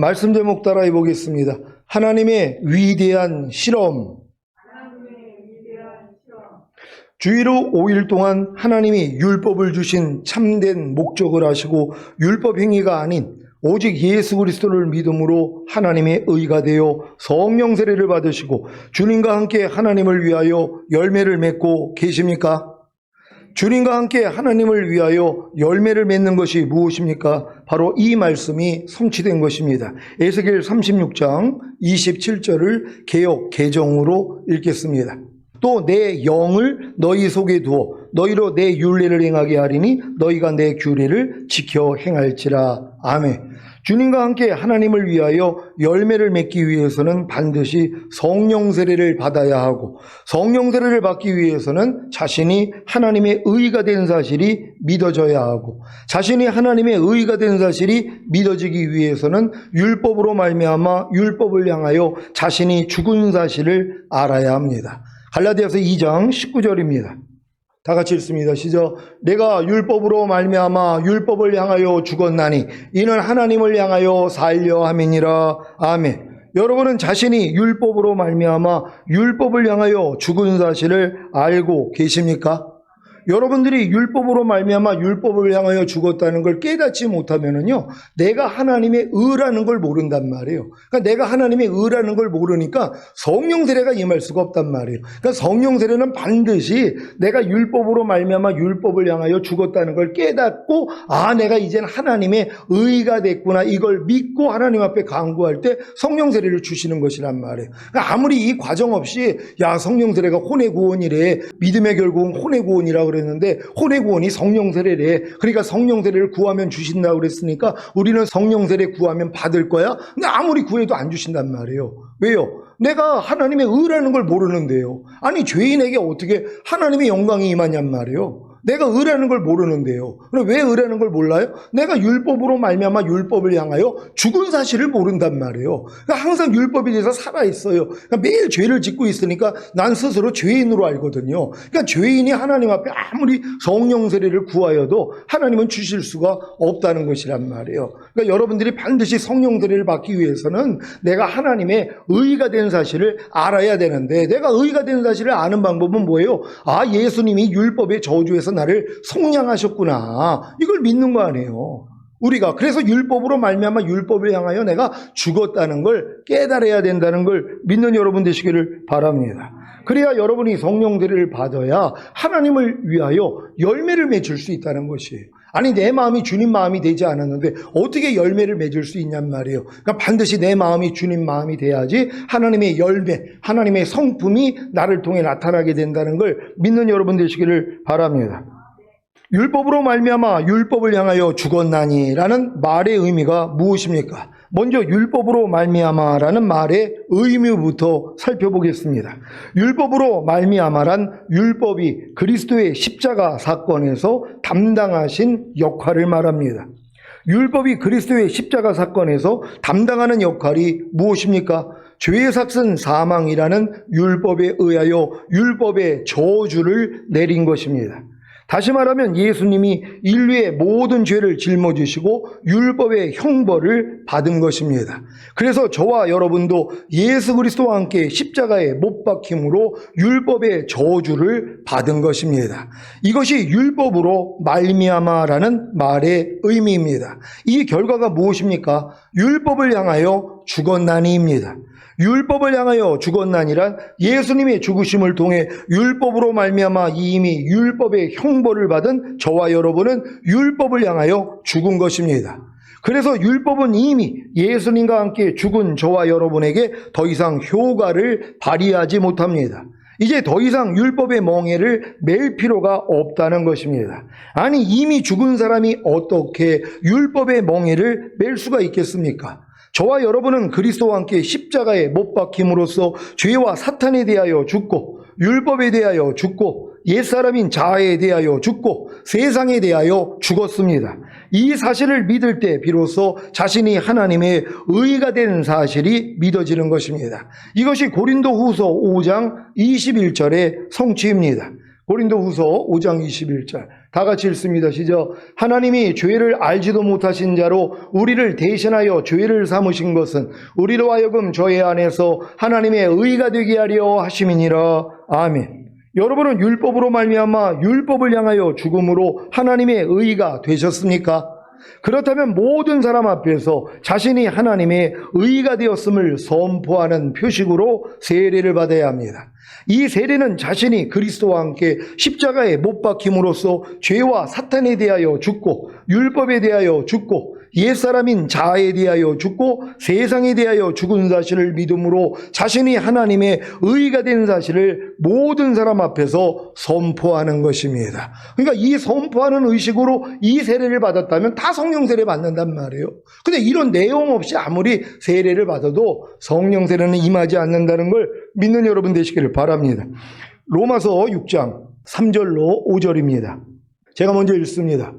말씀 제목 따라해 보겠습니다. 하나님의 위대한 실험. 주일로 5일 동안 하나님이 율법을 주신 참된 목적을 아시고 율법 행위가 아닌 오직 예수 그리스도를 믿음으로 하나님의 의가 되어 성령 세례를 받으시고 주님과 함께 하나님을 위하여 열매를 맺고 계십니까? 주님과 함께 하나님을 위하여 열매를 맺는 것이 무엇입니까? 바로 이 말씀이 성취된 것입니다. 에스겔 36장 27절을 개역 개정으로 읽겠습니다. 또 내 영을 너희 속에 두어 너희로 내 율례를 행하게 하리니 너희가 내 규례를 지켜 행할지라. 아멘. 주님과 함께 하나님을 위하여 열매를 맺기 위해서는 반드시 성령 세례를 받아야 하고 성령 세례를 받기 위해서는 자신이 하나님의 의가 된 사실이 믿어져야 하고 자신이 하나님의 의가 된 사실이 믿어지기 위해서는 율법으로 말미암아 율법을 향하여 자신이 죽은 사실을 알아야 합니다. 갈라디아서 2장 19절입니다. 다 같이 읽습니다. 시작. 내가 율법으로 말미암아 율법을 향하여 죽었나니 이는 하나님을 향하여 살려 함이니라. 아멘. 여러분은 자신이 율법으로 말미암아 율법을 향하여 죽은 사실을 알고 계십니까? 여러분들이 율법으로 말미암아 율법을 향하여 죽었다는 걸 깨닫지 못하면은요, 내가 하나님의 의라는 걸 모른단 말이에요. 그러니까 내가 하나님의 의라는 걸 모르니까 성령 세례가 임할 수가 없단 말이에요. 그러니까 성령 세례는 반드시 내가 율법으로 말미암아 율법을 향하여 죽었다는 걸 깨닫고, 아, 내가 이제는 하나님의 의가 됐구나, 이걸 믿고 하나님 앞에 간구할 때 성령 세례를 주시는 것이란 말이에요. 그러니까 아무리 이 과정 없이 야, 성령 세례가 혼의 구원이래, 믿음의 결국은 혼의 구원이라고 그랬는데 혼의 구원이 성령 세례래. 그러니까 성령 세례를 구하면 주신다고 그랬으니까 우리는 성령 세례 구하면 받을 거야? 근데 아무리 구해도 안 주신단 말이에요. 왜요? 내가 하나님의 의라는 걸 모르는데요. 아니, 죄인에게 어떻게 하나님의 영광이 임하냔 말이에요. 내가 의라는 걸 모르는데요. 그럼 왜 의라는 걸 몰라요? 내가 율법으로 말미암아 율법을 향하여 죽은 사실을 모른단 말이에요. 그러니까 항상 율법에 대해서 살아있어요. 그러니까 매일 죄를 짓고 있으니까 난 스스로 죄인으로 알거든요. 그러니까 죄인이 하나님 앞에 아무리 성령 세례를 구하여도 하나님은 주실 수가 없다는 것이란 말이에요. 그러니까 여러분들이 반드시 성령 세례를 받기 위해서는 내가 하나님의 의가 된 사실을 알아야 되는데, 내가 의가 된 사실을 아는 방법은 뭐예요? 아, 예수님이 율법의 저주에서 나를 속량하셨구나, 이걸 믿는 거 아니에요. 우리가 그래서 율법으로 말미암아 율법을 향하여 내가 죽었다는 걸 깨달아야 된다는 걸 믿는 여러분 되시기를 바랍니다. 그래야 여러분이 성령 세례를 받아야 하나님을 위하여 열매를 맺을 수 있다는 것이에요. 아니, 내 마음이 주님 마음이 되지 않았는데 어떻게 열매를 맺을 수 있냔 말이에요. 그러니까 반드시 내 마음이 주님 마음이 돼야지 하나님의 열매, 하나님의 성품이 나를 통해 나타나게 된다는 걸 믿는 여러분 되시기를 바랍니다. 율법으로 말미암아 율법을 향하여 죽었나니라는 말의 의미가 무엇입니까? 먼저 율법으로 말미암아라는 말의 의미부터 살펴보겠습니다. 율법으로 말미암아란 율법이 그리스도의 십자가 사건에서 담당하신 역할을 말합니다. 율법이 그리스도의 십자가 사건에서 담당하는 역할이 무엇입니까? 죄의 삭은 사망이라는 율법에 의하여 율법의 저주를 내린 것입니다. 다시 말하면 예수님이 인류의 모든 죄를 짊어지시고 율법의 형벌을 받은 것입니다. 그래서 저와 여러분도 예수 그리스도와 함께 십자가에 못 박힘으로 율법의 저주를 받은 것입니다. 이것이 율법으로 말미암아라는 말의 의미입니다. 이 결과가 무엇입니까? 율법을 향하여 죽었나니입니다. 율법을 향하여 죽었나니란 예수님의 죽으심을 통해 율법으로 말미암아 이미 율법의 형벌을 받은 저와 여러분은 율법을 향하여 죽은 것입니다. 그래서 율법은 이미 예수님과 함께 죽은 저와 여러분에게 더 이상 효과를 발휘하지 못합니다. 이제 더 이상 율법의 멍에를 맬 필요가 없다는 것입니다. 아니, 이미 죽은 사람이 어떻게 율법의 멍에를 맬 수가 있겠습니까? 저와 여러분은 그리스도와 함께 십자가에 못 박힘으로써 죄와 사탄에 대하여 죽고 율법에 대하여 죽고 옛사람인 자아에 대하여 죽고 세상에 대하여 죽었습니다. 이 사실을 믿을 때 비로소 자신이 하나님의 의가 된 사실이 믿어지는 것입니다. 이것이 고린도후서 5장 21절의 성취입니다. 고린도후서 5장 21절 다 같이 읽습니다. 시작. 하나님이 죄를 알지도 못하신 자로 우리를 대신하여 죄를 삼으신 것은 우리로 하여금 죄 안에서 하나님의 의가 되게 하려 하심이니라. 아멘. 여러분은 율법으로 말미암아 율법을 향하여 죽음으로 하나님의 의가 되셨습니까? 그렇다면 모든 사람 앞에서 자신이 하나님의 의가 되었음을 선포하는 표식으로 세례를 받아야 합니다. 이 세례는 자신이 그리스도와 함께 십자가에 못 박힘으로써 죄와 사탄에 대하여 죽고 율법에 대하여 죽고 옛사람인 자아에 대하여 죽고 세상에 대하여 죽은 사실을 믿음으로 자신이 하나님의 의가 된 사실을 모든 사람 앞에서 선포하는 것입니다. 그러니까 이 선포하는 의식으로 이 세례를 받았다면 다 성령 세례 받는단 말이에요. 근데 이런 내용 없이 아무리 세례를 받아도 성령 세례는 임하지 않는다는 걸 믿는 여러분 되시기를 바랍니다. 로마서 6장 3절로 5절입니다. 제가 먼저 읽습니다.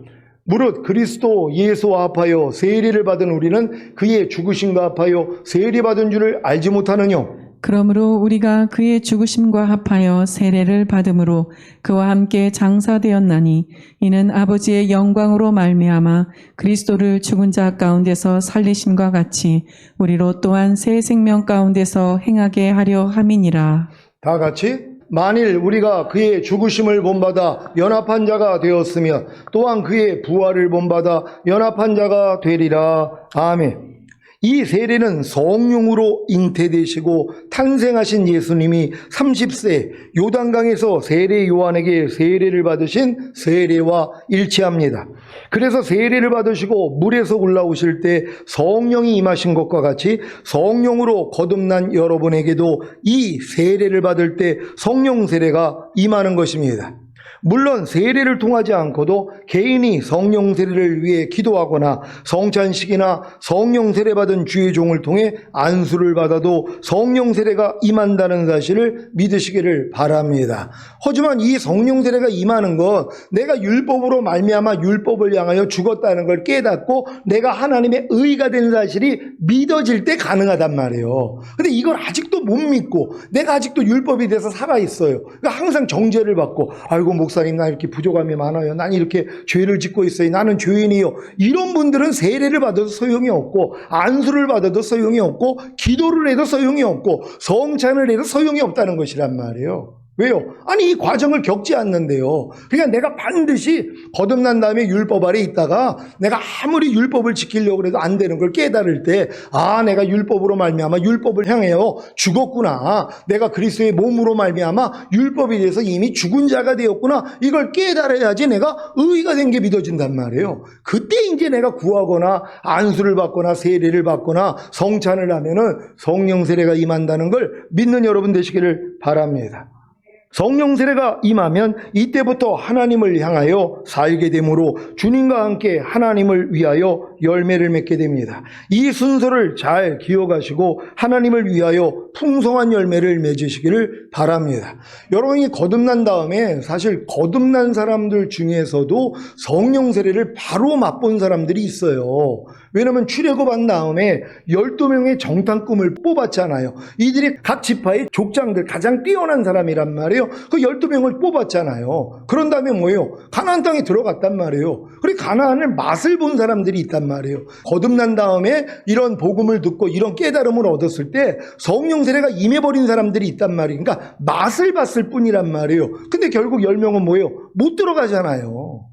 무릇 그리스도 예수와 합하여 세례를 받은 우리는 그의 죽으심과 합하여 세례받은 줄을 알지 못하느냐? 그러므로 우리가 그의 죽으심과 합하여 세례를 받음으로 그와 함께 장사되었나니 이는 아버지의 영광으로 말미암아 그리스도를 죽은 자 가운데서 살리심과 같이 우리로 또한 새 생명 가운데서 행하게 하려 함이니라. 다 같이 만일 우리가 그의 죽으심을 본받아 연합한 자가 되었으면 또한 그의 부활을 본받아 연합한 자가 되리라. 아멘. 이 세례는 성령으로 잉태되시고 탄생하신 예수님이 30세 요단강에서 세례 요한에게 세례를 받으신 세례와 일치합니다. 그래서 세례를 받으시고 물에서 올라오실 때 성령이 임하신 것과 같이 성령으로 거듭난 여러분에게도 이 세례를 받을 때 성령 세례가 임하는 것입니다. 물론 세례를 통하지 않고도 개인이 성령 세례를 위해 기도하거나 성찬식이나 성령 세례 받은 주의 종을 통해 안수를 받아도 성령 세례가 임한다는 사실을 믿으시기를 바랍니다. 하지만 이 성령 세례가 임하는 건 내가 율법으로 말미암아 율법을 향하여 죽었다는 걸 깨닫고 내가 하나님의 의가 된 사실이 믿어질 때 가능하단 말이에요. 근데 이걸 아직도 못 믿고 내가 아직도 율법에 대해서 살아있어요. 그러니까 항상 정죄를 받고 아이고 목사님 나 이렇게 부족함이 많아요. 난 이렇게 죄를 짓고 있어요. 나는 죄인이요. 이런 분들은 세례를 받아도 소용이 없고 안수를 받아도 소용이 없고 기도를 해도 소용이 없고 성찬을 해도 소용이 없다는 것이란 말이에요. 왜요? 아니 이 과정을 겪지 않는데요. 그러니까 내가 반드시 거듭난 다음에 율법 아래 있다가 내가 아무리 율법을 지키려고 해도 안 되는 걸 깨달을 때 아 내가 율법으로 말미암아 율법을 향하여 죽었구나. 내가 그리스도의 몸으로 말미암아 율법에 대해서 이미 죽은 자가 되었구나. 이걸 깨달아야지 내가 의가 된 게 믿어진단 말이에요. 그때 이제 내가 구하거나 안수를 받거나 세례를 받거나 성찬을 하면은 성령 세례가 임한다는 걸 믿는 여러분 되시기를 바랍니다. 성령 세례가 임하면 이때부터 하나님을 향하여 살게 되므로 주님과 함께 하나님을 위하여 열매를 맺게 됩니다. 이 순서를 잘 기억하시고 하나님을 위하여 풍성한 열매를 맺으시기를 바랍니다. 여러분이 거듭난 다음에 사실 거듭난 사람들 중에서도 성령 세례를 바로 맛본 사람들이 있어요. 왜냐하면 출애굽한 다음에 12명의 정탐꾼을 뽑았잖아요. 이들이 각 지파의 족장들 가장 뛰어난 사람이란 말이에요. 그 12명을 뽑았잖아요. 그런 다음에 뭐예요? 가나안 땅에 들어갔단 말이에요. 그리고 가나안을 맛을 본 사람들이 있단 말이에요. 거듭난 다음에 이런 복음을 듣고 이런 깨달음을 얻었을 때 성령 세례가 임해버린 사람들이 있단 말이에요. 그러니까 맛을 봤을 뿐이란 말이에요. 근데 결국 10명은 뭐예요? 못 들어가잖아요.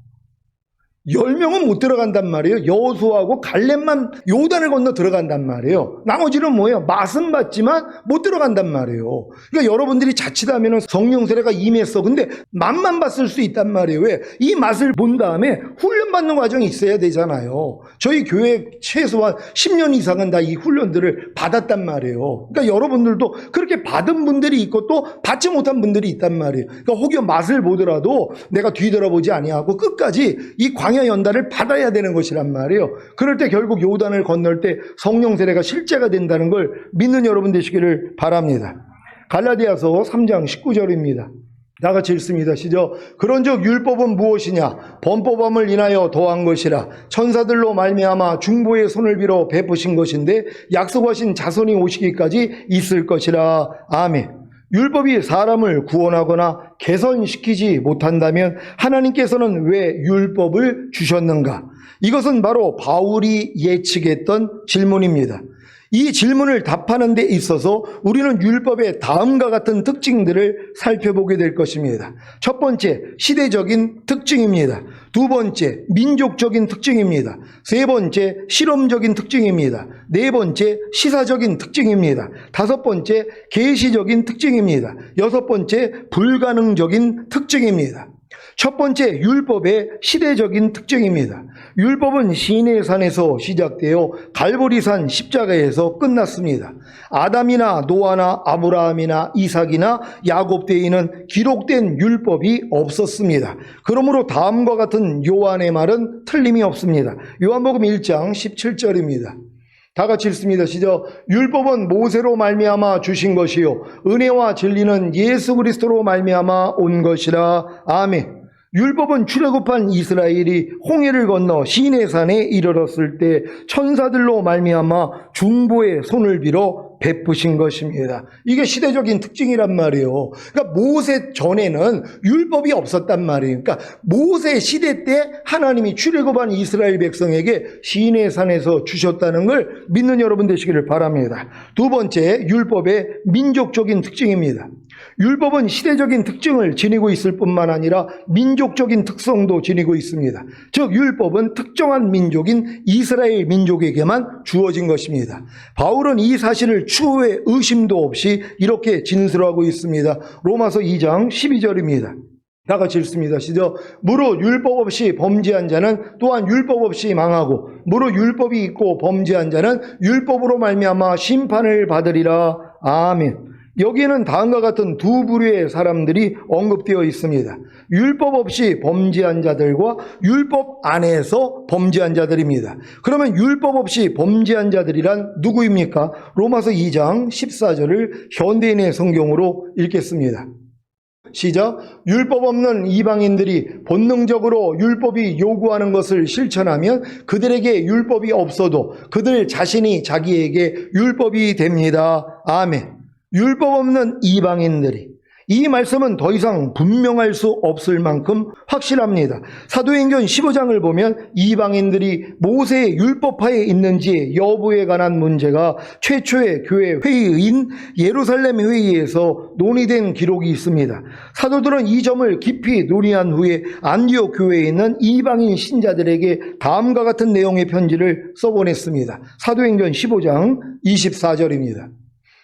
10명은 못 들어간단 말이에요. 여호수아하고 갈렙만 요단을 건너 들어간단 말이에요. 나머지는 뭐예요? 맛은 봤지만 못 들어간단 말이에요. 그러니까 여러분들이 자칫하면 성령 세례가 임했어. 근데 맛만 봤을 수 있단 말이에요. 왜? 이 맛을 본 다음에 훈련받는 과정이 있어야 되잖아요. 저희 교회 최소한 10년 이상은 다 이 훈련들을 받았단 말이에요. 그러니까 여러분들도 그렇게 받은 분들이 있고 또 받지 못한 분들이 있단 말이에요. 그러니까 혹여 맛을 보더라도 내가 뒤돌아보지 아니하고 끝까지 이 광야 연단을 받아야 되는 것이란 말이에요. 그럴 때 결국 요단을 건널 때 성령 세례가 실제가 된다는 걸 믿는 여러분 되시기를 바랍니다. 갈라디아서 3장 19절입니다. 다 같이 읽습니다. 시작. 그런즉 율법은 무엇이냐? 범법함을 인하여 더한 것이라. 천사들로 말미암아 중보의 손을 빌어 베푸신 것인데 약속하신 자손이 오시기까지 있을 것이라. 아멘. 율법이 사람을 구원하거나 개선시키지 못한다면 하나님께서는 왜 율법을 주셨는가? 이것은 바로 바울이 예측했던 질문입니다. 이 질문을 답하는 데 있어서 우리는 율법의 다음과 같은 특징들을 살펴보게 될 것입니다. 첫 번째, 시대적인 특징입니다. 두 번째, 민족적인 특징입니다. 세 번째, 실험적인 특징입니다. 네 번째, 시사적인 특징입니다. 다섯 번째, 계시적인 특징입니다. 여섯 번째, 불가능적인 특징입니다. 첫 번째, 율법의 시대적인 특징입니다. 율법은 시내산에서 시작되어 갈보리산 십자가에서 끝났습니다. 아담이나 노아나 아브라함이나 이삭이나 야곱 때에는 기록된 율법이 없었습니다. 그러므로 다음과 같은 요한의 말은 틀림이 없습니다. 요한복음 1장 17절입니다. 다 같이 읽습니다. 시작. 율법은 모세로 말미암아 주신 것이요 은혜와 진리는 예수 그리스도로 말미암아 온 것이라. 아멘. 율법은 출애굽한 이스라엘이 홍해를 건너 시내산에 이르렀을 때 천사들로 말미암아 중보의 손을 빌어 베푸신 것입니다. 이게 시대적인 특징이란 말이에요. 그러니까 모세 전에는 율법이 없었단 말이에요. 그러니까 모세 시대 때 하나님이 출애굽한 이스라엘 백성에게 시내산에서 주셨다는 걸 믿는 여러분 되시기를 바랍니다. 두 번째, 율법의 민족적인 특징입니다. 율법은 시대적인 특징을 지니고 있을 뿐만 아니라 민족적인 특성도 지니고 있습니다. 즉 율법은 특정한 민족인 이스라엘 민족에게만 주어진 것입니다. 바울은 이 사실을 추후에 의심도 없이 이렇게 진술하고 있습니다. 로마서 2장 12절입니다. 다 같이 읽습니다. 시작. 무릇 율법 없이 범죄한 자는 또한 율법 없이 망하고 무릇 율법이 있고 범죄한 자는 율법으로 말미암아 심판을 받으리라. 아멘. 여기에는 다음과 같은 두 부류의 사람들이 언급되어 있습니다. 율법 없이 범죄한 자들과 율법 안에서 범죄한 자들입니다. 그러면 율법 없이 범죄한 자들이란 누구입니까? 로마서 2장 14절을 현대인의 성경으로 읽겠습니다. 시작. 율법 없는 이방인들이 본능적으로 율법이 요구하는 것을 실천하면 그들에게 율법이 없어도 그들 자신이 자기에게 율법이 됩니다. 아멘. 율법 없는 이방인들이, 이 말씀은 더 이상 분명할 수 없을 만큼 확실합니다. 사도행전 15장을 보면 이방인들이 모세의 율법하에 있는지 여부에 관한 문제가 최초의 교회 회의인 예루살렘 회의에서 논의된 기록이 있습니다. 사도들은 이 점을 깊이 논의한 후에 안디옥 교회에 있는 이방인 신자들에게 다음과 같은 내용의 편지를 써보냈습니다. 사도행전 15장 24절입니다.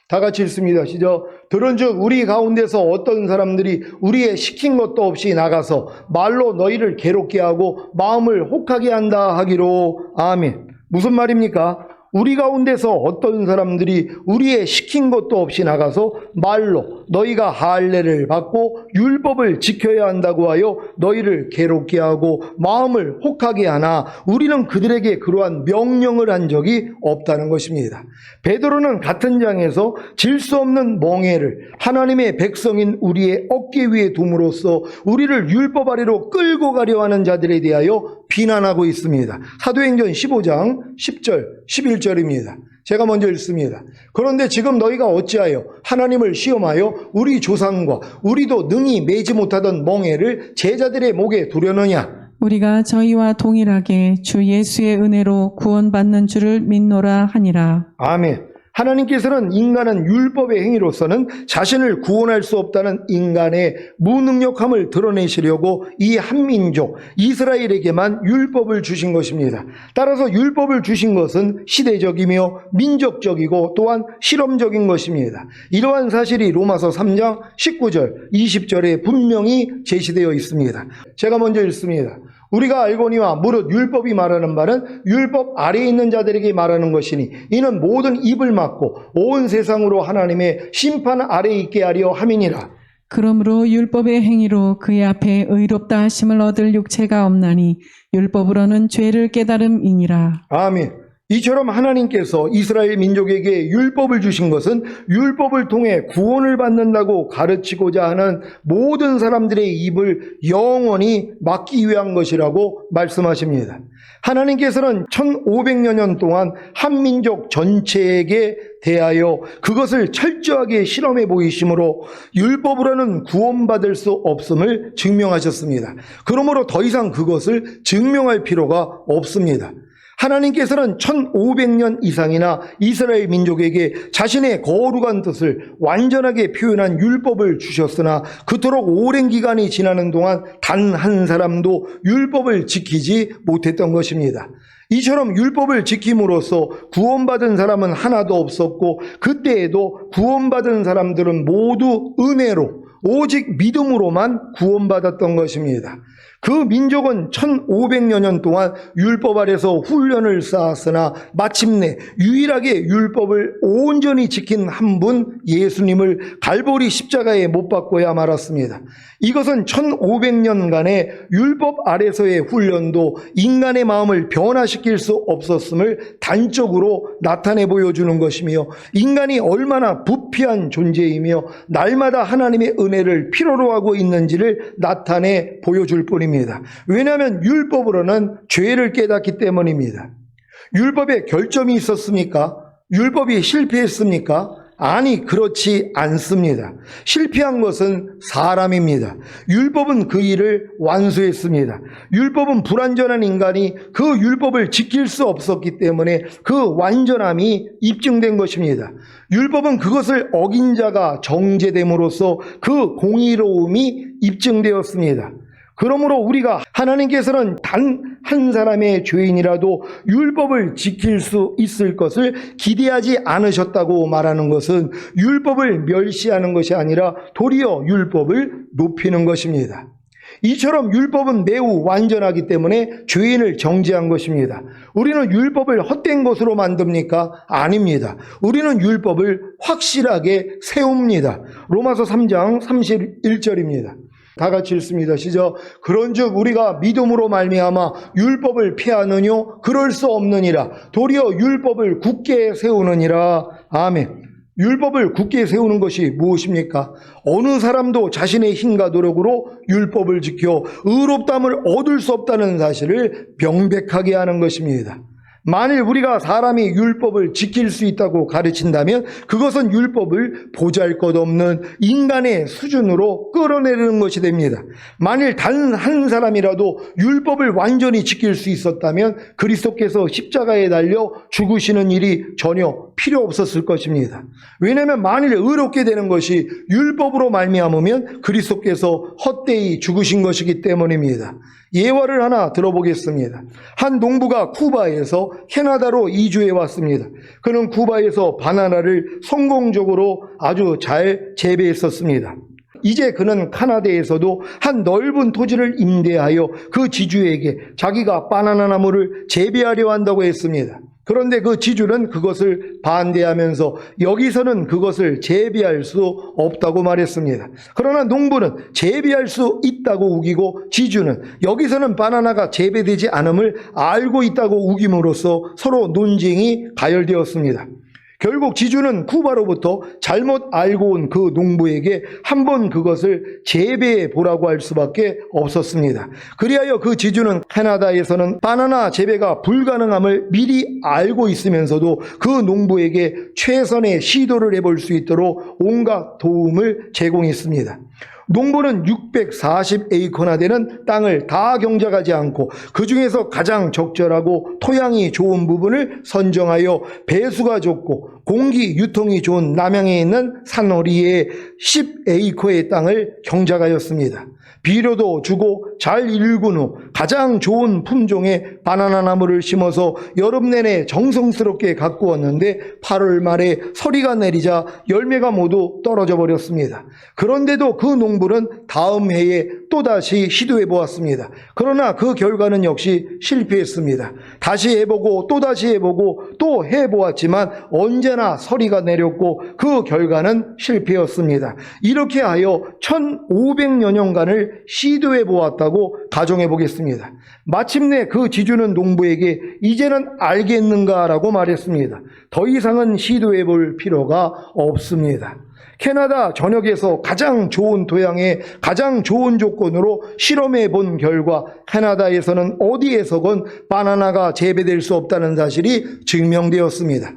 다 같이 읽습니다. 시작. 들은즉 우리 가운데서 어떤 사람들이 우리의 시킨 것도 없이 나가서 말로 너희를 괴롭게 하고 마음을 혹하게 한다 하기로. 아멘. 무슨 말입니까? 우리 가운데서 어떤 사람들이 우리의 시킨 것도 없이 나가서 말로 너희가 할례를 받고 율법을 지켜야 한다고 하여 너희를 괴롭게 하고 마음을 혹하게 하나 우리는 그들에게 그러한 명령을 한 적이 없다는 것입니다. 베드로는 같은 장에서 질 수 없는 멍에를 하나님의 백성인 우리의 어깨 위에 둠으로써 우리를 율법 아래로 끌고 가려 하는 자들에 대하여 비난하고 있습니다. 사도행전 15장 10절 11절입니다. 제가 먼저 읽습니다. 그런데 지금 너희가 어찌하여 하나님을 시험하여 우리 조상과 우리도 능히 매지 못하던 멍에를 제자들의 목에 두려느냐? 우리가 저희와 동일하게 주 예수의 은혜로 구원받는 줄을 믿노라 하니라. 아멘. 하나님께서는 인간은 율법의 행위로서는 자신을 구원할 수 없다는 인간의 무능력함을 드러내시려고 이 한민족 이스라엘에게만 율법을 주신 것입니다. 따라서 율법을 주신 것은 시대적이며 민족적이고 또한 실험적인 것입니다. 이러한 사실이 로마서 3장 19절 20절에 분명히 제시되어 있습니다. 제가 먼저 읽습니다. 우리가 알거니와 무릇 율법이 말하는 말은 율법 아래에 있는 자들에게 말하는 것이니 이는 모든 입을 막고 온 세상으로 하나님의 심판 아래에 있게 하려 함이니라. 그러므로 율법의 행위로 그의 앞에 의롭다 하심을 얻을 육체가 없나니 율법으로는 죄를 깨달음이니라. 아멘. 이처럼 하나님께서 이스라엘 민족에게 율법을 주신 것은 율법을 통해 구원을 받는다고 가르치고자 하는 모든 사람들의 입을 영원히 막기 위한 것이라고 말씀하십니다. 하나님께서는 1500여 년 동안 한민족 전체에게 대하여 그것을 철저하게 실험해 보이심으로 율법으로는 구원받을 수 없음을 증명하셨습니다. 그러므로 더 이상 그것을 증명할 필요가 없습니다. 하나님께서는 1500년 이상이나 이스라엘 민족에게 자신의 거룩한 뜻을 완전하게 표현한 율법을 주셨으나 그토록 오랜 기간이 지나는 동안 단 한 사람도 율법을 지키지 못했던 것입니다. 이처럼 율법을 지킴으로써 구원받은 사람은 하나도 없었고 그때에도 구원받은 사람들은 모두 은혜로 오직 믿음으로만 구원받았던 것입니다. 그 민족은 1500여 년 동안 율법 아래서 훈련을 쌓았으나 마침내 유일하게 율법을 온전히 지킨 한 분 예수님을 갈보리 십자가에 못 박고야 말았습니다. 이것은 1500년간의 율법 아래서의 훈련도 인간의 마음을 변화시킬 수 없었음을 단적으로 나타내 보여주는 것이며 인간이 얼마나 부패한 존재이며 날마다 하나님의 은혜를 필요로 하고 있는지를 나타내 보여줄 뿐입니다. 왜냐하면 율법으로는 죄를 깨닫기 때문입니다. 율법에 결점이 있었습니까? 율법이 실패했습니까? 아니, 그렇지 않습니다. 실패한 것은 사람입니다. 율법은 그 일을 완수했습니다. 율법은 불완전한 인간이 그 율법을 지킬 수 없었기 때문에 그 완전함이 입증된 것입니다. 율법은 그것을 어긴 자가 정죄됨으로써 그 공의로움이 입증되었습니다. 그러므로 우리가 하나님께서는 단 한 사람의 죄인이라도 율법을 지킬 수 있을 것을 기대하지 않으셨다고 말하는 것은 율법을 멸시하는 것이 아니라 도리어 율법을 높이는 것입니다. 이처럼 율법은 매우 완전하기 때문에 죄인을 정죄한 것입니다. 우리는 율법을 헛된 것으로 만듭니까? 아닙니다. 우리는 율법을 확실하게 세웁니다. 로마서 3장 31절입니다. 다 같이 읽습니다. 시작. 그런즉 우리가 믿음으로 말미암아 율법을 폐하느뇨? 그럴 수 없느니라. 도리어 율법을 굳게 세우느니라. 아멘. 율법을 굳게 세우는 것이 무엇입니까? 어느 사람도 자신의 힘과 노력으로 율법을 지켜 의롭다함을 얻을 수 없다는 사실을 명백하게 하는 것입니다. 만일 우리가 사람이 율법을 지킬 수 있다고 가르친다면 그것은 율법을 보잘것없는 인간의 수준으로 끌어내리는 것이 됩니다. 만일 단 한 사람이라도 율법을 완전히 지킬 수 있었다면 그리스도께서 십자가에 달려 죽으시는 일이 전혀 필요 없었을 것입니다. 왜냐하면 만일 의롭게 되는 것이 율법으로 말미암으면 그리스도께서 헛되이 죽으신 것이기 때문입니다. 예화를 하나 들어보겠습니다. 한 농부가 쿠바에서 캐나다로 이주해 왔습니다. 그는 쿠바에서 바나나를 성공적으로 아주 잘 재배했었습니다. 이제 그는 카나다에서도 한 넓은 토지를 임대하여 그 지주에게 자기가 바나나 나무를 재배하려 한다고 했습니다. 그런데 그 지주는 그것을 반대하면서 여기서는 그것을 재배할 수 없다고 말했습니다. 그러나 농부는 재배할 수 있다고 우기고 지주는 여기서는 바나나가 재배되지 않음을 알고 있다고 우김으로써 서로 논쟁이 가열되었습니다. 결국 지주는 쿠바로부터 잘못 알고 온 그 농부에게 한번 그것을 재배해 보라고 할 수밖에 없었습니다. 그리하여 그 지주는 캐나다에서는 바나나 재배가 불가능함을 미리 알고 있으면서도 그 농부에게 최선의 시도를 해볼 수 있도록 온갖 도움을 제공했습니다. 농부는 640에이커나 되는 땅을 다 경작하지 않고 그 중에서 가장 적절하고 토양이 좋은 부분을 선정하여 배수가 좋고 공기 유통이 좋은 남양에 있는 산허리에 10에이커의 땅을 경작하였습니다. 비료도 주고 잘 일군 후 가장 좋은 품종의 바나나 나무를 심어서 여름 내내 정성스럽게 가꾸었는데 8월 말에 서리가 내리자 열매가 모두 떨어져 버렸습니다. 그런데도 그 농부는 다음 해에 또다시 시도해 보았습니다. 그러나 그 결과는 역시 실패했습니다. 다시 해보고 또다시 해보고 또 해보았지만 언제나 언제나 서리가 내렸고 그 결과는 실패였습니다. 이렇게 하여 1500여 년간을 시도해 보았다고 가정해 보겠습니다. 마침내 그 지주는 농부에게 이제는 알겠는가라고 말했습니다. 더 이상은 시도해 볼 필요가 없습니다. 캐나다 전역에서 가장 좋은 토양에 가장 좋은 조건으로 실험해 본 결과 캐나다에서는 어디에서건 바나나가 재배될 수 없다는 사실이 증명되었습니다.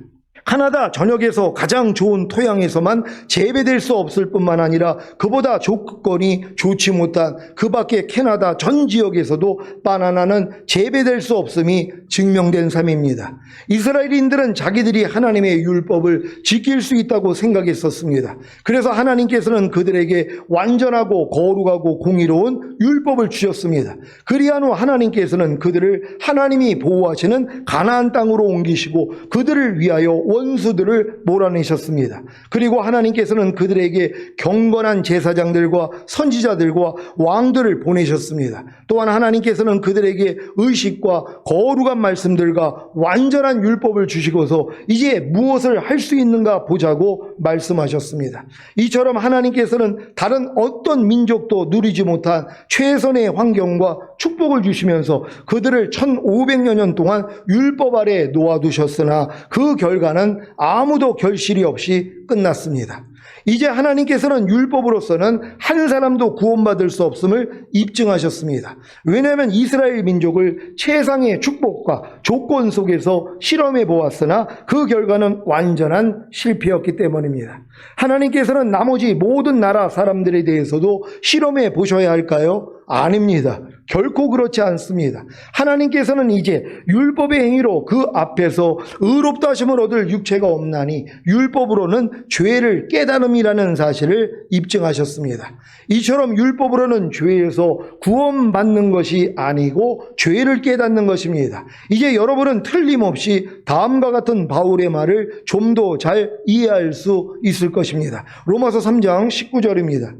캐나다 전역에서 가장 좋은 토양에서만 재배될 수 없을 뿐만 아니라 그보다 조건이 좋지 못한 그 밖에 캐나다 전 지역에서도 바나나는 재배될 수 없음이 증명된 삶입니다. 이스라엘인들은 자기들이 하나님의 율법을 지킬 수 있다고 생각했었습니다. 그래서 하나님께서는 그들에게 완전하고 거룩하고 공의로운 율법을 주셨습니다. 그리한 후 하나님께서는 그들을 하나님이 보호하시는 가나안 땅으로 옮기시고 그들을 위하여 원수들을 몰아내셨습니다. 그리고 하나님께서는 그들에게 경건한 제사장들과 선지자들과 왕들을 보내셨습니다. 또한 하나님께서는 그들에게 의식과 거룩한 말씀들과 완전한 율법을 주시고서 이제 무엇을 할 수 있는가 보자고 말씀하셨습니다. 이처럼 하나님께서는 다른 어떤 민족도 누리지 못한 최선의 환경과 축복을 주시면서 그들을 1500여 년 동안 율법 아래 놓아두셨으나 그 결과는 아무도 결실이 없이 끝났습니다. 이제 하나님께서는 율법으로서는 한 사람도 구원받을 수 없음을 입증하셨습니다. 왜냐하면 이스라엘 민족을 최상의 축복과 조건 속에서 실험해 보았으나 그 결과는 완전한 실패였기 때문입니다. 하나님께서는 나머지 모든 나라 사람들에 대해서도 실험해 보셔야 할까요? 아닙니다. 결코 그렇지 않습니다. 하나님께서는 이제 율법의 행위로 그 앞에서 의롭다 하심을 얻을 육체가 없나니 율법으로는 죄를 깨달음이라는 사실을 입증하셨습니다. 이처럼 율법으로는 죄에서 구원받는 것이 아니고 죄를 깨닫는 것입니다. 이제 여러분은 틀림없이 다음과 같은 바울의 말을 좀 더 잘 이해할 수 있을 것입니다. 로마서 3장 19절입니다.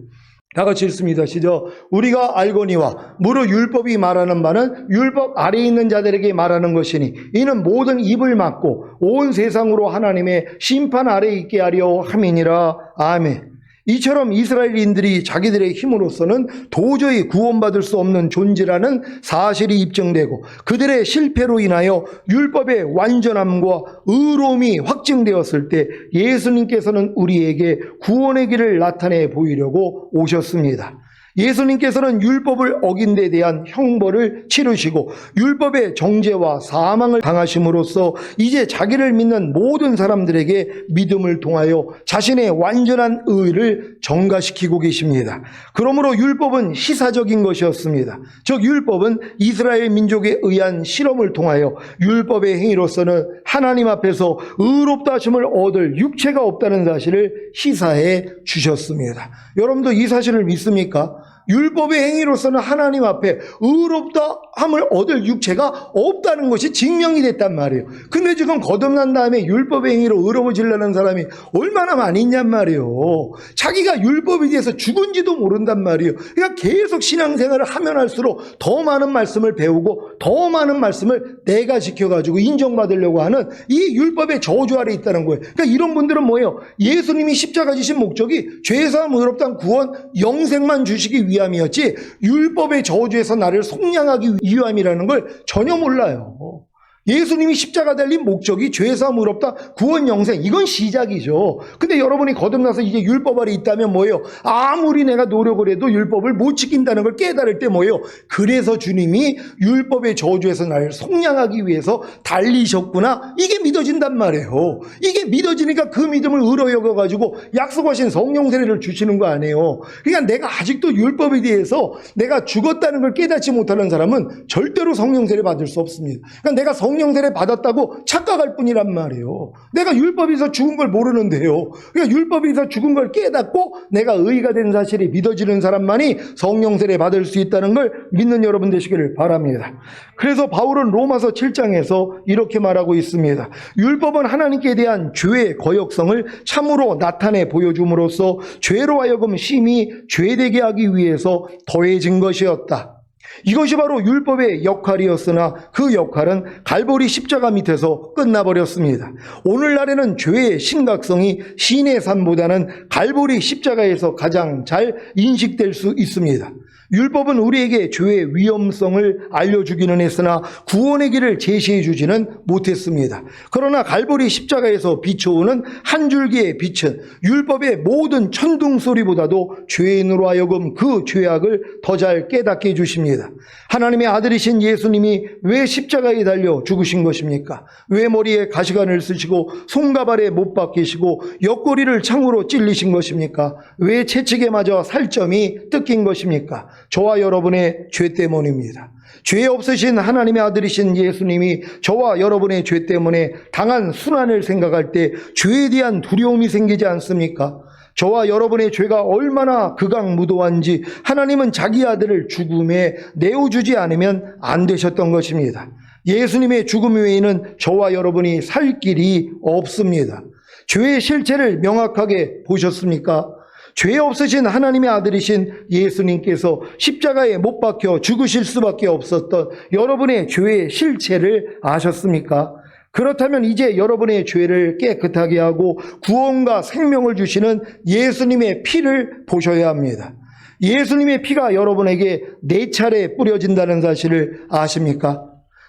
다 같이 읽습니다. 시작. 우리가 알거니와 무릇 율법이 말하는 바는 율법 아래에 있는 자들에게 말하는 것이니 이는 모든 입을 막고 온 세상으로 하나님의 심판 아래에 있게 하려 함이니라. 아멘. 이처럼 이스라엘인들이 자기들의 힘으로서는 도저히 구원받을 수 없는 존재라는 사실이 입증되고 그들의 실패로 인하여 율법의 완전함과 의로움이 확증되었을 때 예수님께서는 우리에게 구원의 길을 나타내 보이려고 오셨습니다. 예수님께서는 율법을 어긴 데 대한 형벌을 치르시고 율법의 정죄와 사망을 당하심으로써 이제 자기를 믿는 모든 사람들에게 믿음을 통하여 자신의 완전한 의를 전가시키고 계십니다. 그러므로 율법은 시사적인 것이었습니다. 즉 율법은 이스라엘 민족에 의한 실험을 통하여 율법의 행위로서는 하나님 앞에서 의롭다 하심을 얻을 육체가 없다는 사실을 시사해 주셨습니다. 여러분도 이 사실을 믿습니까? 율법의 행위로서는 하나님 앞에 의롭다 함을 얻을 육체가 없다는 것이 증명이 됐단 말이에요. 근데 지금 거듭난 다음에 율법의 행위로 의로워지려는 사람이 얼마나 많이 있냔 말이에요. 자기가 율법에 대해서 죽은지도 모른단 말이에요. 그러니까 계속 신앙생활을 하면 할수록 더 많은 말씀을 배우고 더 많은 말씀을 내가 지켜가지고 인정받으려고 하는 이 율법의 저주 아래 있다는 거예요. 그러니까 이런 분들은 뭐예요? 예수님이 십자가 지신 목적이 죄사함 의롭다는 구원 영생만 주시기 위함이었지 율법의 저주에서 나를 속량하기 위함이라는 걸 전혀 몰라요. 예수님이 십자가 달린 목적이 죄사함 의롭다 구원 영생 이건 시작이죠. 근데 여러분이 거듭나서 이제 율법 아래 있다면 뭐예요? 아무리 내가 노력을 해도 율법을 못 지킨다는 걸 깨달을 때 뭐예요? 그래서 주님이 율법의 저주에서 나를 속량하기 위해서 달리셨구나 이게 믿어진단 말이에요. 이게 믿어지니까 그 믿음을 의로 여겨가지고 약속하신 성령 세례를 주시는 거 아니에요. 그러니까 내가 아직도 율법에 대해서 내가 죽었다는 걸 깨닫지 못하는 사람은 절대로 성령 세례 받을 수 없습니다. 그러니까 내가 성령 세례 받았다고 착각할 뿐이란 말이에요. 내가 율법에서 죽은 걸 모르는데요. 그러니까 율법에서 죽은 걸 깨닫고 내가 의가 된 사실이 믿어지는 사람만이 성령 세례 받을 수 있다는 걸 믿는 여러분 되시기를 바랍니다. 그래서 바울은 로마서 7장에서 이렇게 말하고 있습니다. 율법은 하나님께 대한 죄의 거역성을 참으로 나타내 보여줌으로써 죄로 하여금 심히 죄되게 하기 위해서 더해진 것이었다. 이것이 바로 율법의 역할이었으나 그 역할은 갈보리 십자가 밑에서 끝나버렸습니다. 오늘날에는 죄의 심각성이 시내 산보다는 갈보리 십자가에서 가장 잘 인식될 수 있습니다. 율법은 우리에게 죄의 위험성을 알려주기는 했으나 구원의 길을 제시해 주지는 못했습니다. 그러나 갈보리 십자가에서 비춰오는 한 줄기의 빛은 율법의 모든 천둥 소리보다도 죄인으로 하여금 그 죄악을 더 잘 깨닫게 해주십니다. 하나님의 아들이신 예수님이 왜 십자가에 달려 죽으신 것입니까? 왜 머리에 가시관을 쓰시고 손가발에 못 박히시고 옆구리를 창으로 찔리신 것입니까? 왜 채찍에 맞아 살점이 뜯긴 것입니까? 저와 여러분의 죄 때문입니다. 죄 없으신 하나님의 아들이신 예수님이 저와 여러분의 죄 때문에 당한 순환을 생각할 때 죄에 대한 두려움이 생기지 않습니까? 저와 여러분의 죄가 얼마나 극악무도한지 하나님은 자기 아들을 죽음에 내어주지 않으면 안 되셨던 것입니다. 예수님의 죽음 외에는 저와 여러분이 살 길이 없습니다. 죄의 실체를 명확하게 보셨습니까? 죄 없으신 하나님의 아들이신 예수님께서 십자가에 못 박혀 죽으실 수밖에 없었던 여러분의 죄의 실체를 아셨습니까? 그렇다면 이제 여러분의 죄를 깨끗하게 하고 구원과 생명을 주시는 예수님의 피를 보셔야 합니다. 예수님의 피가 여러분에게 4차례 뿌려진다는 사실을 아십니까?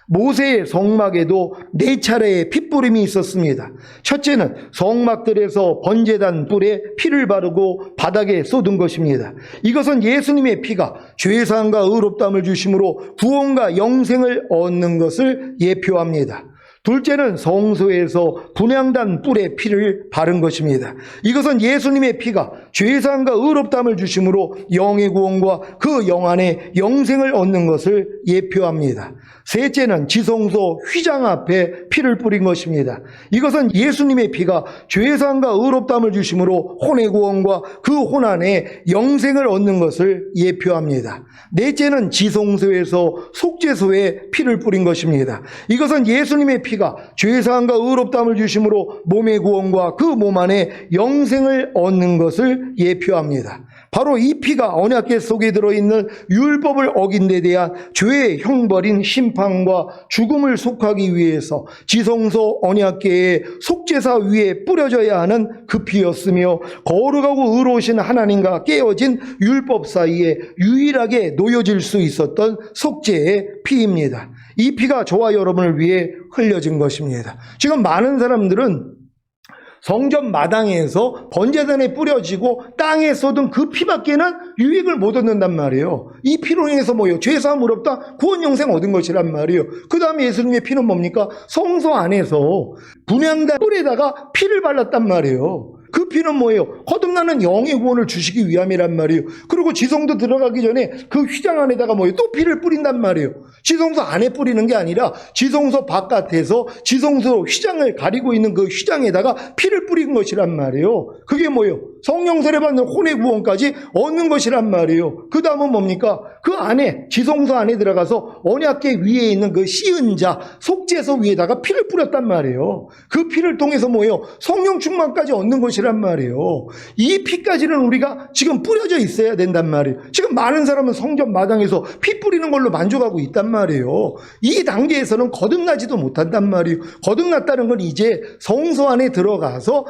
모세의 성막에도 4차례의 핏부림이 있었습니다. 첫째는 성막들에서 번제단 뿔에 피를 바르고 바닥에 쏟은 것입니다. 이것은 예수님의 피가 죄사함과 의롭다함을 주심으로 구원과 영생을 얻는 것을 예표합니다. 둘째는 성소에서 분향단 뿔에 피를 바른 것입니다. 이것은 예수님의 피가 죄사함과 의롭다함을 주심으로 영의 구원과 그 영 안에 영생을 얻는 것을 예표합니다. 셋째는 지성소 휘장 앞에 피를 뿌린 것입니다. 이것은 예수님의 피가 죄사함과 의롭다함을 주심으로 혼의 구원과 그 혼 안에 영생을 얻는 것을 예표합니다. 넷째는 지성소에서 속죄소에 피를 뿌린 것입니다. 이것은 예수님의 피가 죄사함과 의롭다함을 주심으로 몸의 구원과 그 몸 안에 영생을 얻는 것을 예표합니다. 바로 이 피가 언약궤 속에 들어있는 율법을 어긴 데 대한 죄의 형벌인 심판과 죽음을 속하기 위해서 지성소 언약궤의 속죄사 위에 뿌려져야 하는 그 피였으며 거룩하고 의로우신 하나님과 깨어진 율법 사이에 유일하게 놓여질 수 있었던 속죄의 피입니다. 이 피가 저와 여러분을 위해 흘려진 것입니다. 지금 많은 사람들은 성전 마당에서 번제단에 뿌려지고 땅에 쏟은 그 피밖에는 유익을 못 얻는단 말이에요. 이 피로 인해서 뭐예요? 죄사함 의롭다 구원 영생 얻은 것이란 말이에요. 그 다음에 예수님의 피는 뭡니까? 성소 안에서 분향단 뿔에다가 피를 발랐단 말이에요. 그 피는 뭐예요? 거듭나는 영의 구원을 주시기 위함이란 말이에요. 그리고 지성소 들어가기 전에 그 휘장 안에다가 뭐예요? 또 피를 뿌린단 말이에요. 지성소 안에 뿌리는 게 아니라 지성소 바깥에서 지성소 휘장을 가리고 있는 그 휘장에다가 피를 뿌린 것이란 말이에요. 그게 뭐예요? 성령 세례 받는 혼의 구원까지 얻는 것이란 말이에요. 그 다음은 뭡니까? 그 안에 지성소 안에 들어가서 언약궤 위에 있는 그 씌은 자 속죄소 위에다가 피를 뿌렸단 말이에요. 그 피를 통해서 뭐예요? 성령 충만까지 얻는 것이란 말이에요. 이 피까지는 우리가 지금 뿌려져 있어야 된단 말이에요. 지금 많은 사람은 성전 마당에서 피 뿌리는 걸로 만족하고 있단 말이에요. 이 단계에서는 거듭나지도 못한단 말이에요. 거듭났다는 건 이제 성소 안에 들어가서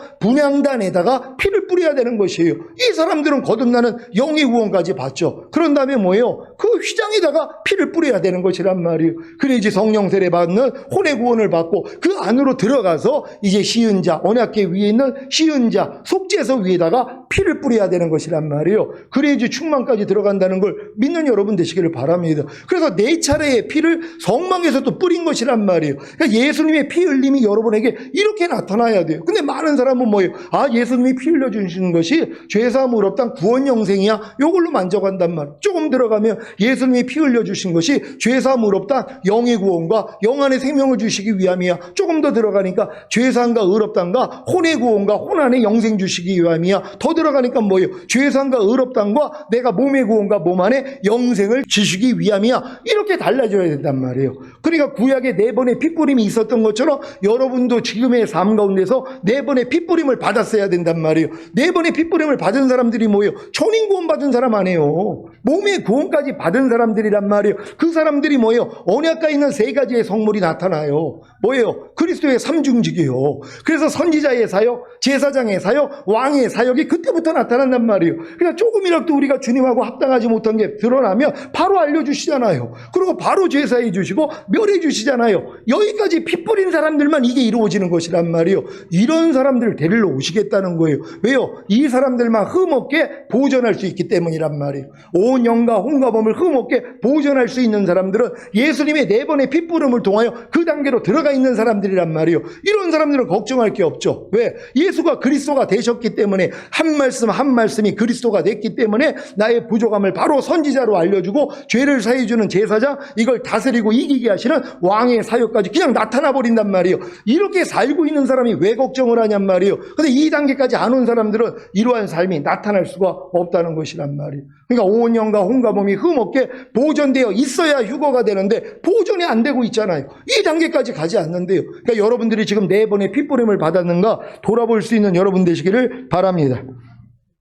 분향단에다가 피를 뿌려야 되는 것이에요. 이 사람들은 거듭나는 영의 구원까지 받죠. 그런 다음에 뭐예요? 그 휘장에다가 피를 뿌려야 되는 것이란 말이에요. 그래야지 성령 세례 받는 혼의 구원을 받고 그 안으로 들어가서 이제 시은 자, 언약궤 위에 있는 시은 자, 속죄소 위에다가 피를 뿌려야 되는 것이란 말이에요. 그래야지 충만까지 들어간다는 걸 믿는 여러분 되시기를 바랍니다. 그래서 4차례의 피를 성막에서 또 뿌린 것이란 말이에요. 그러니까 예수님의 피 흘림이 여러분에게 이렇게 나타나야 돼요. 근데 많은 사람은 뭐예요? 아, 예수님이 피 흘려주시는 것이 죄사함 의롭다 구원 영생이야. 이걸로 만족한단 말이에요. 조금 들어가면 예수님이 피 흘려주신 것이 죄사함 의롭다 영의 구원과 영 안에 생명을 주시기 위함이야. 조금 더 들어가니까 죄사함과 의롭다과 혼의 구원과 혼 안에 영생 주시기 위함이야. 더 들어가니까 뭐예요? 죄상과 의롭다함과 내가 몸의 구원과 몸 안에 영생을 지시기 위함이야. 이렇게 달라져야 된단 말이에요. 그러니까 구약에 4번의 핏부림이 있었던 것처럼 여러분도 지금의 삶 가운데서 4번의 핏부림을 받았어야 된단 말이에요. 4번의 핏부림을 받은 사람들이 뭐예요? 천인 구원 받은 사람 아니에요. 몸의 구원까지 받은 사람들이란 말이에요. 그 사람들이 뭐예요? 언약가에 있는 3가지의 성물이 나타나요. 뭐예요? 그리스도의 삼중직이에요. 그래서 선지자의 사역, 제사장의 사역, 왕의 사역이 그때부터 나타난단 말이에요. 그러니까 조금이라도 우리가 주님하고 합당하지 못한 게 드러나면 바로 알려주시잖아요. 그리고 바로 제사해 주시고 멸해 주시잖아요. 여기까지 피 뿌린 사람들만 이게 이루어지는 것이란 말이에요. 이런 사람들을 데리러 오시겠다는 거예요. 왜요? 이 사람들만 흠없게 보존할 수 있기 때문이란 말이에요. 온 영과 혼과 범을 흠없게 보존할 수 있는 사람들은 예수님의 4번의 핏부름을 통하여 그 단계로 들어가 있는 사람들이란 말이에요. 이런 사람들은 걱정할 게 없죠. 왜? 예수가 그리스도가 되셨기 때문에 한 말씀 한 말씀이 그리스도가 됐기 때문에 나의 부족함을 바로 선지자로 알려주고 죄를 사해주는 제사장, 이걸 다스리고 이기게 하시는 왕의 사역까지 그냥 나타나 버린단 말이에요. 이렇게 살고 있는 사람이 왜 걱정을 하냔 말이에요. 근데 이 단계까지 안 온 사람들은 이러한 삶이 나타날 수가 없다는 것이란 말이에요. 그러니까 온 영과 혼과 몸이 흠없게 보존되어 있어야 휴거가 되는데 보존이 안 되고 있잖아요. 이 단계까지 가지 않는데요. 그러니까 여러분들이 지금 4번의 핏부림을 받았는가 돌아볼 수 있는 여러분 되시기를 바랍니다.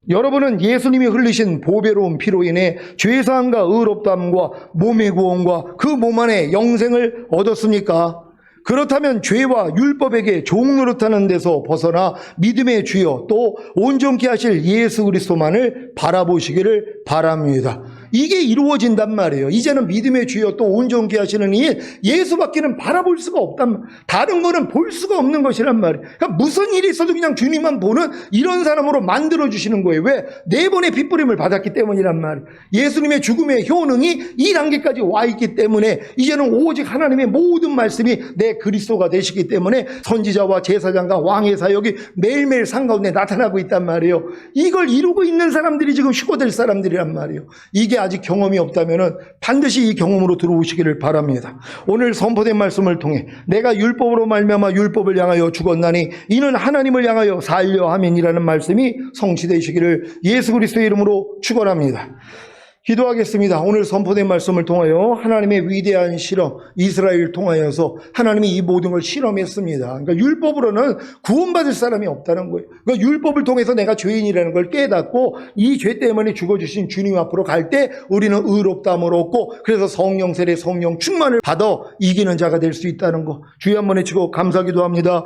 여러분은 예수님이 흘리신 보배로운 피로 인해 죄사함과 의롭다함과 몸의 구원과 그 몸 안에 영생을 얻었습니까? 그렇다면 죄와 율법에게 종노릇하는 데서 벗어나 믿음의 주여 또 온전케 하실 예수 그리스도만을 바라보시기를 바랍니다. 이게 이루어진단 말이에요. 이제는 믿음의 주여 또 온전케 하시는 이 예수밖에는 바라볼 수가 없단 말이에요. 다른 거는 볼 수가 없는 것이란 말이에요. 그러니까 무슨 일이 있어도 그냥 주님만 보는 이런 사람으로 만들어주시는 거예요. 왜? 4번의 핏부림을 받았기 때문이란 말이에요. 예수님의 죽음의 효능이 이 단계까지 와 있기 때문에 이제는 오직 하나님의 모든 말씀이 내 그리스도가 되시기 때문에 선지자와 제사장과 왕의 사역이 매일매일 상 가운데 나타나고 있단 말이에요. 이걸 이루고 있는 사람들이 지금 휴거될 사람들이란 말이에요. 이게 아직 경험이 없다면 반드시 이 경험으로 들어오시기를 바랍니다. 오늘 선포된 말씀을 통해 내가 율법으로 말미암아 율법을 향하여 죽었나니 이는 하나님을 향하여 살려 함이니라는 말씀이 성취되시기를 예수 그리스도의 이름으로 축원합니다. 기도하겠습니다. 오늘 선포된 말씀을 통하여 하나님의 위대한 실험, 이스라엘을 통하여서 하나님이 이 모든 걸 실험했습니다. 그러니까 율법으로는 구원받을 사람이 없다는 거예요. 그러니까 율법을 통해서 내가 죄인이라는 걸 깨닫고 이 죄 때문에 죽어주신 주님 앞으로 갈 때 우리는 의롭다함을 얻고 그래서 성령 세례 성령 충만을 받아 이기는 자가 될 수 있다는 거 주여 한번 외치고 감사기도 합니다.